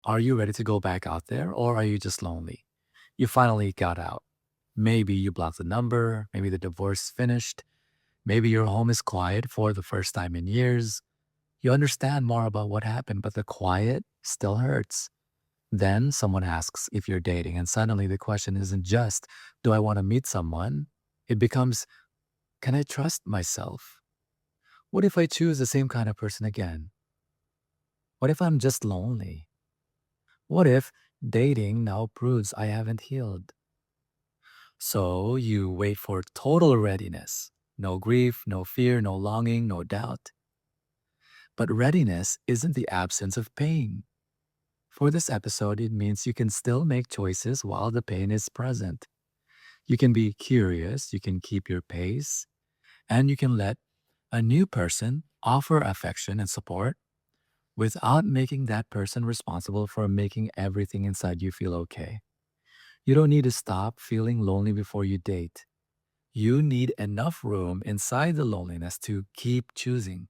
Are you ready to go back out there or are you just lonely? You finally got out. Maybe you blocked the number, maybe the divorce finished, maybe your home is quiet for the first time in years. You understand more about what happened, but the quiet still hurts. Then someone asks if you're dating, and suddenly the question isn't just, do I want to meet someone? It becomes, can I trust myself? What if I choose the same kind of person again? What if I'm just lonely? What if dating now proves I haven't healed? So you wait for total readiness. No grief, no fear, no longing, no doubt. But readiness isn't the absence of pain. For this episode, it means you can still make choices while the pain is present. You can be curious, you can keep your pace, and you can let a new person offer affection and support without making that person responsible for making everything inside you feel okay. You don't need to stop feeling lonely before you date. You need enough room inside the loneliness to keep choosing.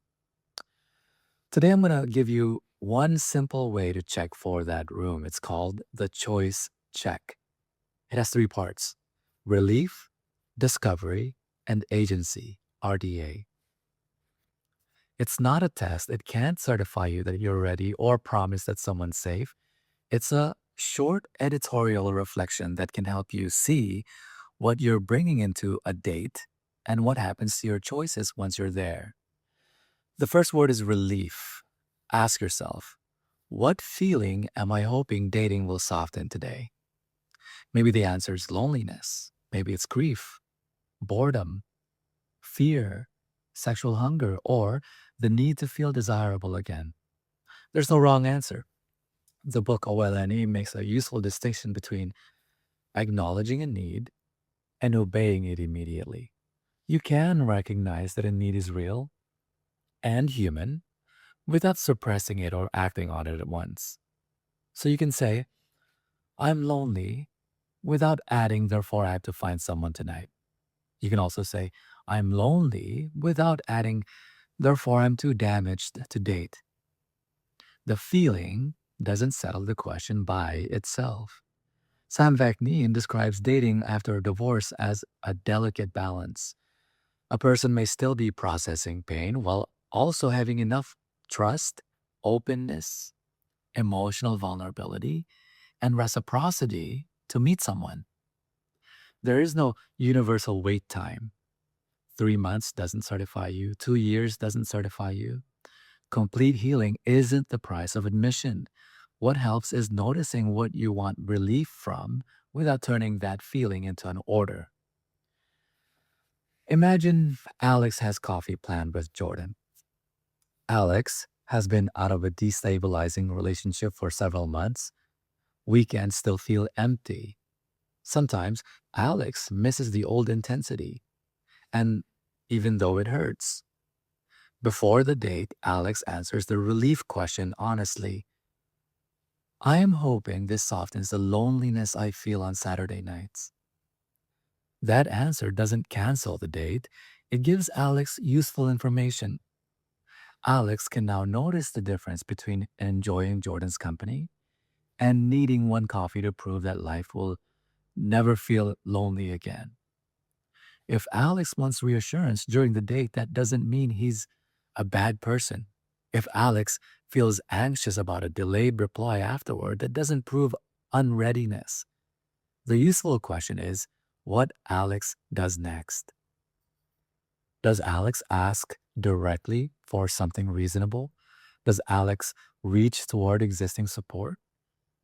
Today, I'm going to give you one simple way to check for that room. It's called the choice check. It has three parts: relief, discovery, and agency, RDA. It's not a test. It can't certify you that you're ready or promise that someone's safe. It's a short editorial reflection that can help you see what you're bringing into a date and what happens to your choices once you're there. The first word is relief. Ask yourself, what feeling am I hoping dating will soften today? Maybe the answer is loneliness. Maybe it's grief, boredom, fear, sexual hunger, or the need to feel desirable again. There's no wrong answer. The book OLNE makes a useful distinction between acknowledging a need and obeying it immediately. You can recognize that a need is real and human without suppressing it or acting on it at once. So you can say, I'm lonely without adding, therefore I have to find someone tonight. You can also say, I'm lonely without adding, therefore I'm too damaged to date. The feeling doesn't settle the question by itself. Sam Vaknin describes dating after a divorce as a delicate balance. A person may still be processing pain while also having enough trust, openness, emotional vulnerability, and reciprocity to meet someone. There is no universal wait time. 3 months doesn't certify you, 2 years doesn't certify you. Complete healing isn't the price of admission. What helps is noticing what you want relief from without turning that feeling into an order. Imagine Alex has coffee planned with Jordan. Alex has been out of a destabilizing relationship for several months. Weekends still feel empty. Sometimes Alex misses the old intensity, and even though it hurts. Before the date, Alex answers the relief question honestly. I am hoping this softens the loneliness I feel on Saturday nights. That answer doesn't cancel the date, it gives Alex useful information. Alex can now notice the difference between enjoying Jordan's company and needing one coffee to prove that life will never feel lonely again. If Alex wants reassurance during the date, that doesn't mean he's a bad person. If Alex feels anxious about a delayed reply afterward, that doesn't prove unreadiness. The useful question is what Alex does next. Does Alex ask directly for something reasonable? Does Alex reach toward existing support?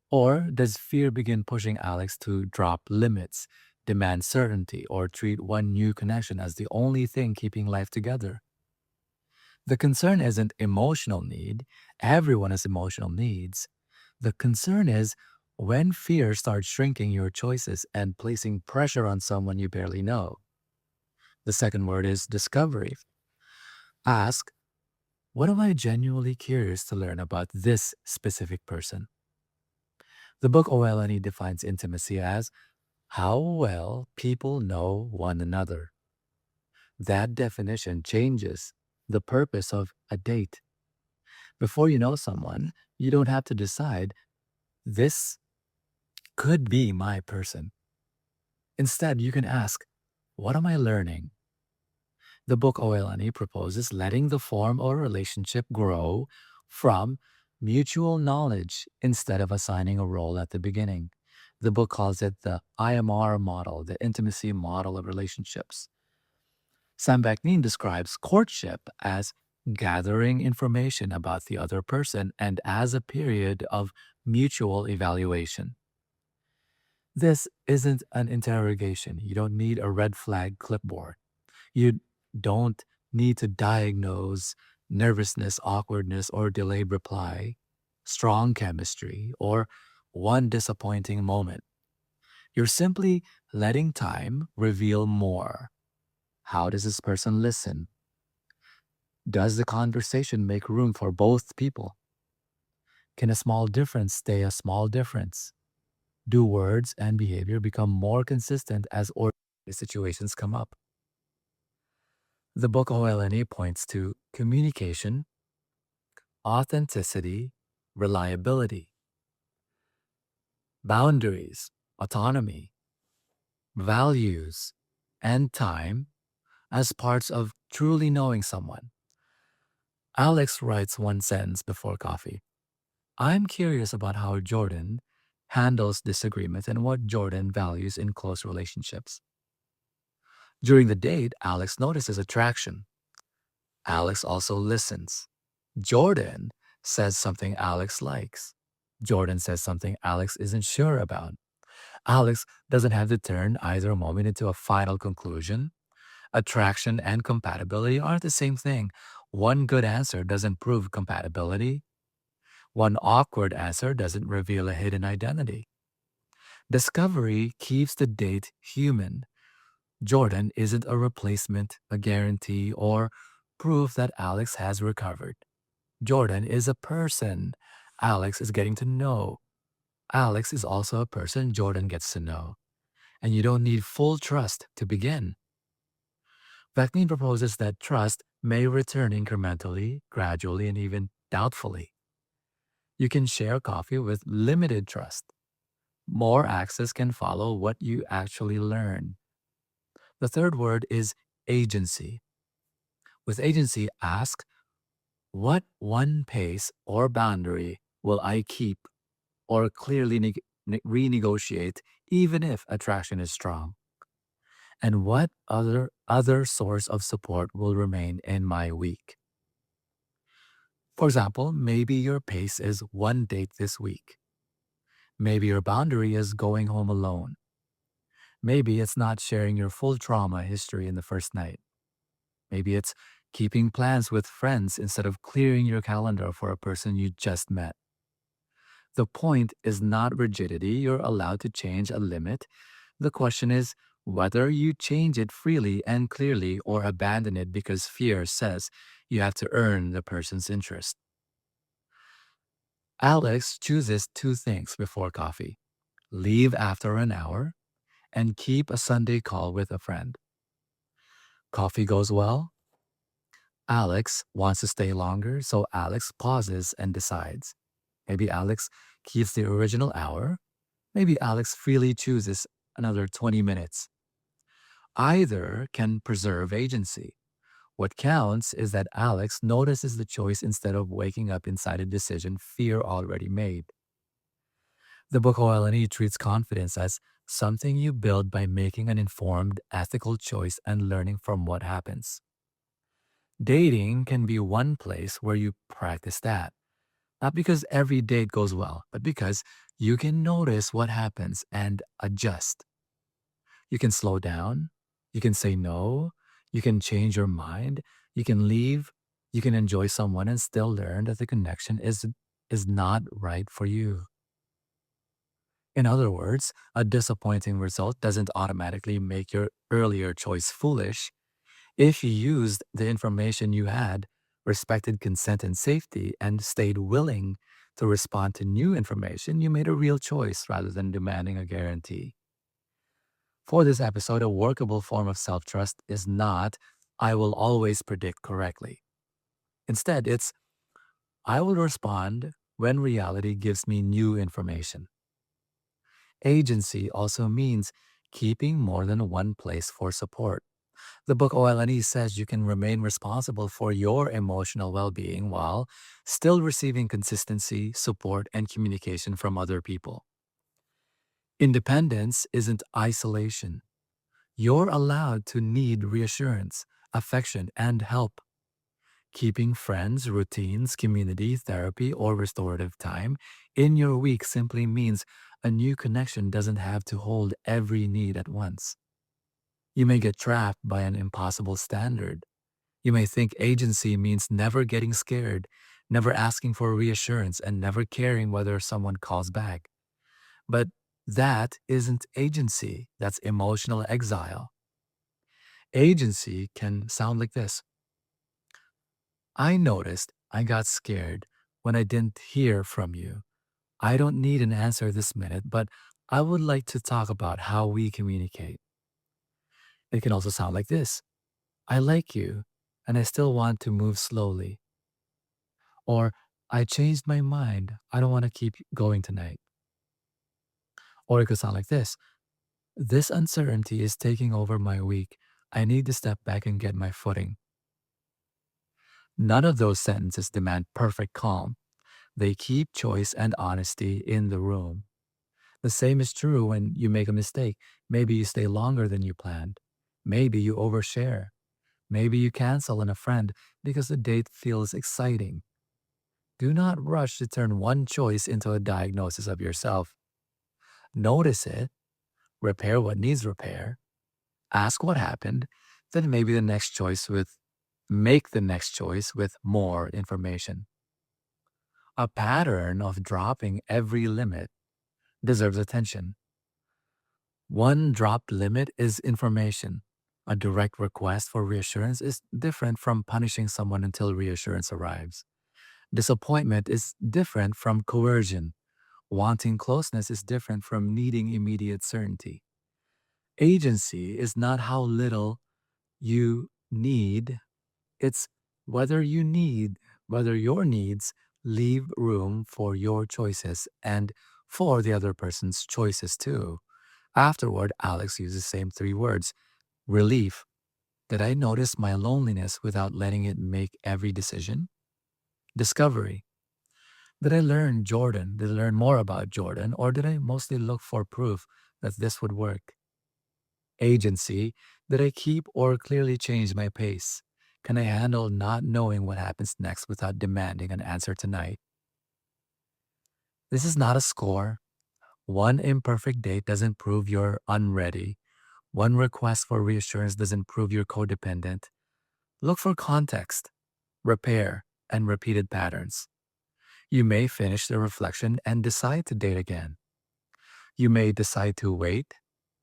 Or does fear begin pushing Alex to drop limits, demand certainty, or treat one new connection as the only thing keeping life together? The concern isn't emotional need. Everyone has emotional needs. The concern is when fear starts shrinking your choices and placing pressure on someone you barely know. The second word is discovery. Ask, what am I genuinely curious to learn about this specific person? The book OLNE defines intimacy as how well people know one another. That definition changes the purpose of a date. Before you know someone, you don't have to decide, This could be my person. Instead, you can ask, what am I learning? The book OLNE proposes letting the form or relationship grow from mutual knowledge instead of assigning a role at the beginning. The book calls it the IMR model, the intimacy model of relationships. Sam Vaknin describes courtship as gathering information about the other person and as a period of mutual evaluation. This isn't an interrogation. You don't need a red flag clipboard. You don't need to diagnose nervousness, awkwardness, or delayed reply, strong chemistry, or one disappointing moment. You're simply letting time reveal more. How does this person listen? Does the conversation make room for both people? Can a small difference stay a small difference? Do words and behavior become more consistent as ordinary situations come up? The book OLNA points to communication, authenticity, reliability, boundaries, autonomy, values, and time as parts of truly knowing someone. Alex writes one sentence before coffee. I'm curious about how Jordan handles disagreement and what Jordan values in close relationships. During the date, Alex notices attraction. Alex also listens. Jordan says something Alex likes. Jordan says something Alex isn't sure about. Alex doesn't have to turn either moment into a final conclusion. Attraction and compatibility aren't the same thing. One good answer doesn't prove compatibility. One awkward answer doesn't reveal a hidden identity. Discovery keeps the date human. Jordan isn't a replacement, a guarantee, or proof that Alex has recovered. Jordan is a person Alex is getting to know. Alex is also a person Jordan gets to know. And you don't need full trust to begin. Vaknin proposes that trust may return incrementally, gradually, and even doubtfully. You can share coffee with limited trust. More access can follow what you actually learn. The third word is agency. With agency, ask, what one pace or boundary will I keep or clearly renegotiate even if attraction is strong? And what other source of support will remain in my week? For example, maybe your pace is one date this week. Maybe your boundary is going home alone. Maybe it's not sharing your full trauma history in the first night. Maybe it's keeping plans with friends instead of clearing your calendar for a person you just met. The point is not rigidity. You're allowed to change a limit. The question is whether you change it freely and clearly or abandon it because fear says you have to earn the person's interest. Alex chooses two things before coffee: leave after an hour and keep a Sunday call with a friend. Coffee goes well. Alex wants to stay longer, so Alex pauses and decides. Maybe Alex keeps the original hour. Maybe Alex freely chooses another 20 minutes. Either can preserve agency. What counts is that Alex notices the choice instead of waking up inside a decision fear already made. The book OLNE treats confidence as something you build by making an informed, ethical choice and learning from what happens. Dating can be one place where you practice that. Not because every date goes well, but because you can notice what happens and adjust. You can slow down. You can say no. You can change your mind. You can leave. You can enjoy someone and still learn that the connection is not right for you. In other words, a disappointing result doesn't automatically make your earlier choice foolish. If you used the information you had, respected consent and safety, and stayed willing to respond to new information, you made a real choice rather than demanding a guarantee. For this episode, a workable form of self trust is not, I will always predict correctly. Instead, it's, I will respond when reality gives me new information. Agency also means keeping more than one place for support. The book OLNE says you can remain responsible for your emotional well being while still receiving consistency, support, and communication from other people. Independence isn't isolation. You're allowed to need reassurance, affection, and help. Keeping friends, routines, community, therapy, or restorative time in your week simply means a new connection doesn't have to hold every need at once. You may get trapped by an impossible standard. You may think agency means never getting scared, never asking for reassurance, and never caring whether someone calls back. But that isn't agency, that's emotional exile. Agency can sound like this: I noticed I got scared when I didn't hear from you. I don't need an answer this minute, but I would like to talk about how we communicate. It can also sound like this: I like you, and I still want to move slowly. Or, I changed my mind. I don't want to keep going tonight. Or it could sound like this: this uncertainty is taking over my week. I need to step back and get my footing. None of those sentences demand perfect calm. They keep choice and honesty in the room. The same is true when you make a mistake. Maybe you stay longer than you planned. Maybe you overshare. Maybe you cancel on a friend because the date feels exciting. Do not rush to turn one choice into a diagnosis of yourself. Notice it, repair what needs repair, ask what happened, then maybe the next choice with make the next choice with more information. A pattern of dropping every limit deserves attention. One dropped limit is information. A direct request for reassurance is different from punishing someone until reassurance arrives. Disappointment is different from coercion. Wanting closeness is different from needing immediate certainty. Agency is not how little you need, it's whether you need, whether your needs leave room for your choices and for the other person's choices too. Afterward, Alex used the same three words: relief. Did I notice my loneliness without letting it make every decision? Discovery. Did I learn Jordan? Did I learn more about Jordan? Or did I mostly look for proof that this would work? Agency. Did I keep or clearly change my pace? Can I handle not knowing what happens next without demanding an answer tonight? This is not a score. One imperfect date doesn't prove you're unready. One request for reassurance doesn't prove you're codependent. Look for context, repair, and repeated patterns. You may finish the reflection and decide to date again. You may decide to wait.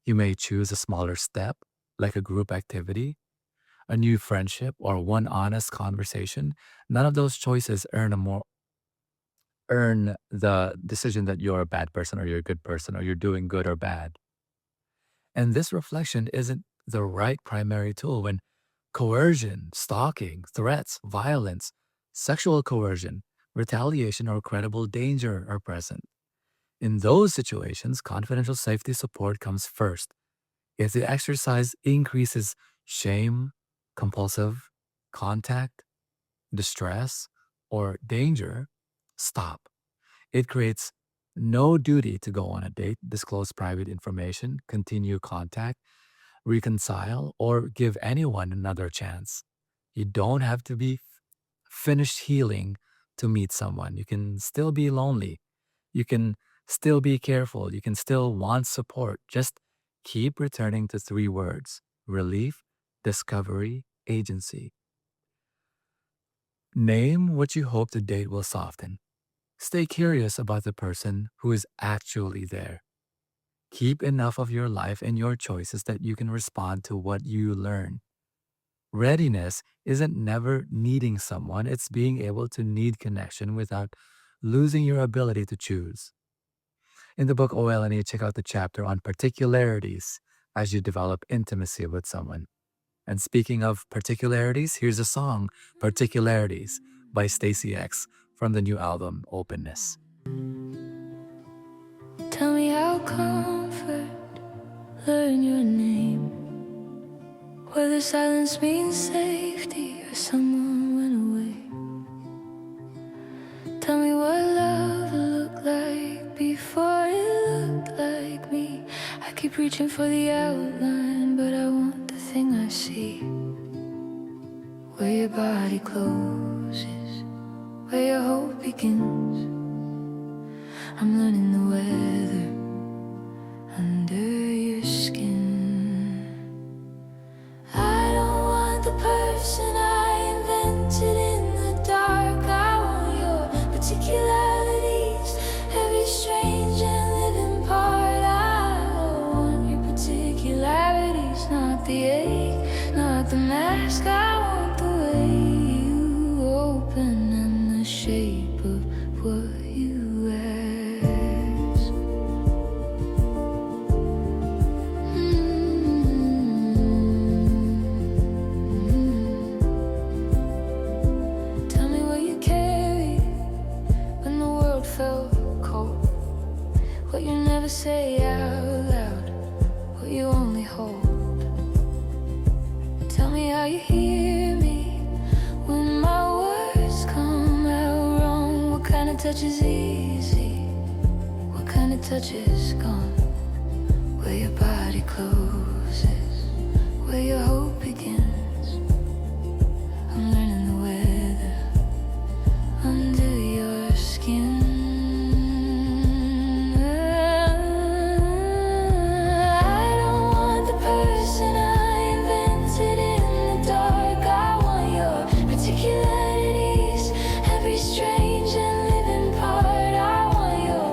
You may choose a smaller step, like a group activity, a new friendship, or one honest conversation. None of those choices earn the decision that you're a bad person or you're a good person or you're doing good or bad. And this reflection isn't the right primary tool when coercion, stalking, threats, violence, sexual coercion, retaliation, or credible danger are present. In those situations, confidential safety support comes first. If the exercise increases shame, compulsive contact, distress, or danger, stop. It creates no duty to go on a date, disclose private information, continue contact, reconcile, or give anyone another chance. You don't have to be finished healing to meet someone. You can still be lonely. You can still be careful. You can still want support. Just keep returning to three words: relief, discovery, agency. Name what you hope the date will soften. Stay curious about the person who is actually there. Keep enough of your life and your choices that you can respond to what you learn. Readiness isn't never needing someone, it's being able to need connection without losing your ability to choose. In the book OLNE, check out the chapter on particularities as you develop intimacy with someone. And speaking of particularities, here's a song, Particularities by Stacy X from from the new album, Openness. Tell me how comfort learn your name, whether silence means safety or someone went away. Tell me what love looked like before it looked like me. I keep reaching for the outline, but I want the thing I see, where your body closes, where your hope begins. I'm learning the weather under your skin. I don't want the person I invented in the dark. I want your particularities, every strange and living part. I want your particularities, not the ache, not the mask. I want the way you open and the shape of what you ask. Tell me what you carry when the world felt cold, what you never say out loud, what you only hold. Tell me how you hear me when my words come out wrong. What kind of touch is easy, what kind of touch is gone, where your body closes, where your hope begins. I'm learning the weather under your skin. I don't want the person I invented in the dark. I want your particularities, every strange and living part. I want your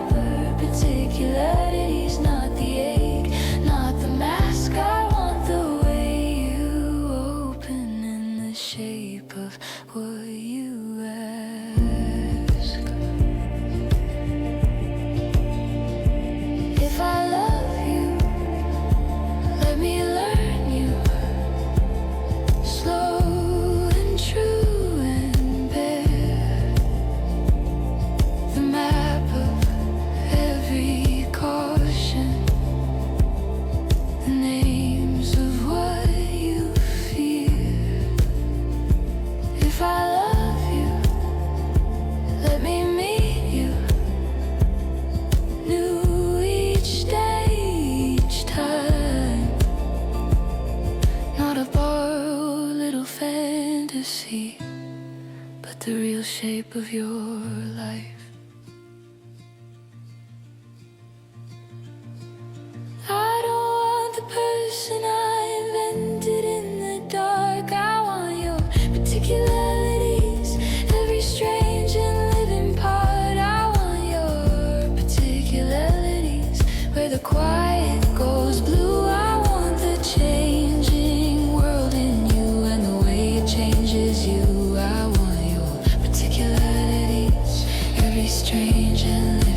particularities, not the ache, not the mask. I want the way you open in the shape of what you ask. If I love you, let me learn you, slow and true and bare, the map of every caution, the names of what you fear. If I love you, let me meet you, new each day, each time, not a borrowed little fantasy, but the real shape of your life. I don't want the person I invented in the dark. I want your particularities, every strange and living part. I want your particularities, where the quiet goes blue. I want the changing world in you and the way it changes you. I want your particularities, every strange and living